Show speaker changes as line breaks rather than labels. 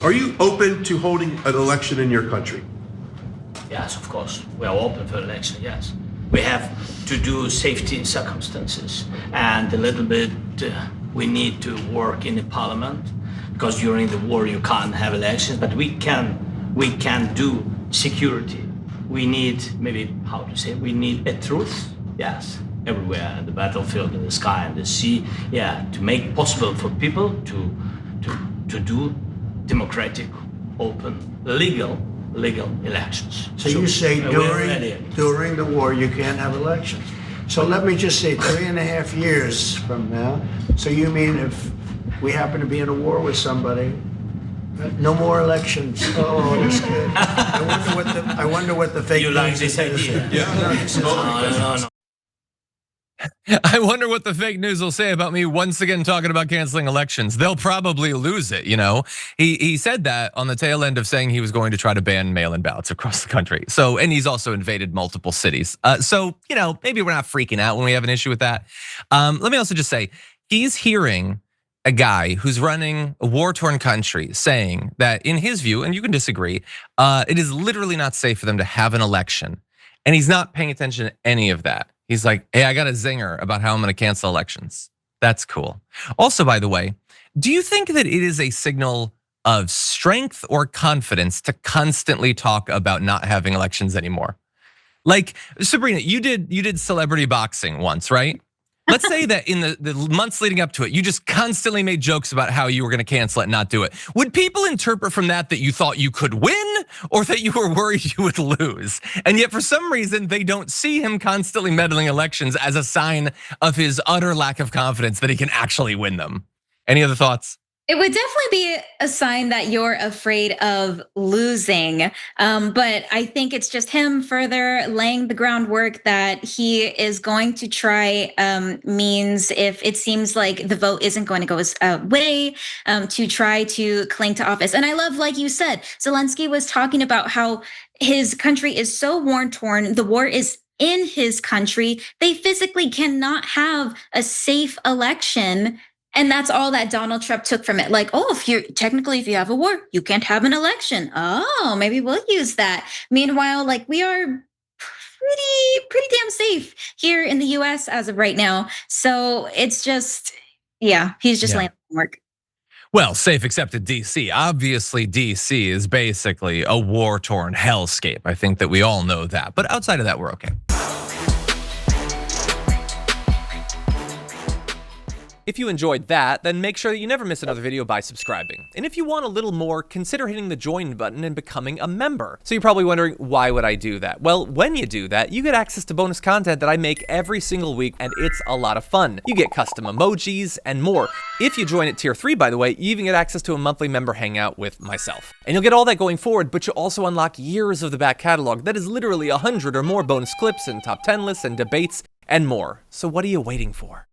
Are you open to holding an election in your country?
Yes, of course. We are open for election, yes. We have to do safety circumstances, and a little bit we need to work in the parliament, because during the war you can't have elections, but we can do security. We need, maybe, how to say, we need a truth, yes, everywhere, in the battlefield, in the sky, and the sea, yeah, to make possible for people to do democratic, open, legal elections.
So you say during the war you can't have elections. So let me just say 3.5 years from now. So you mean if we happen to be in a war with somebody, no more elections? Oh, that's good. I wonder what the fake
news like this
is.
idea?
Yeah.
No.
I wonder what the fake news will say about me once again talking about canceling elections. They'll probably lose it, you know? He said that on the tail end of saying he was going to try to ban mail-in ballots across the country. So, and he's also invaded multiple cities. So, you know, maybe we're not freaking out when we have an issue with that. Let me also just say, he's hearing a guy who's running a war-torn country saying that in his view, and you can disagree, it is literally not safe for them to have an election. And he's not paying attention to any of that. He's like, hey, I got a zinger about how I'm gonna cancel elections. That's cool. Also, by the way, do you think that it is a signal of strength or confidence to constantly talk about not having elections anymore? Like, Sabrina, you did celebrity boxing once, right? Let's say that in the months leading up to it, you just constantly made jokes about how you were gonna cancel it and not do it. Would people interpret from that you thought you could win, or that you were worried you would lose? And yet for some reason, they don't see him constantly meddling elections as a sign of his utter lack of confidence that he can actually win them. Any other thoughts?
It would definitely be a sign that you're afraid of losing. But I think it's just him further laying the groundwork that he is going to try means, if it seems like the vote isn't going to go his way, to try to cling to office. And I love, like you said, Zelensky was talking about how his country is so war-torn. The war is in his country. They physically cannot have a safe election. And that's all that Donald Trump took from it. Like, oh, if you have a war, you can't have an election. Oh, maybe we'll use that. Meanwhile, like, we are pretty damn safe here in the US as of right now. So it's just, yeah, he's just laying work.
Well, safe except in DC. Obviously, DC is basically a war-torn hellscape. I think that we all know that. But outside of that, we're okay. If you enjoyed that, then make sure that you never miss another video by subscribing. And if you want a little more, consider hitting the join button and becoming a member. So you're probably wondering, why would I do that? Well, when you do that, you get access to bonus content that I make every single week, and it's a lot of fun. You get custom emojis and more. If you join at tier 3, by the way, you even get access to a monthly member hangout with myself. And you'll get all that going forward, but you'll also unlock years of the back catalog that is literally 100 or more bonus clips and top 10 lists and debates and more. So what are you waiting for?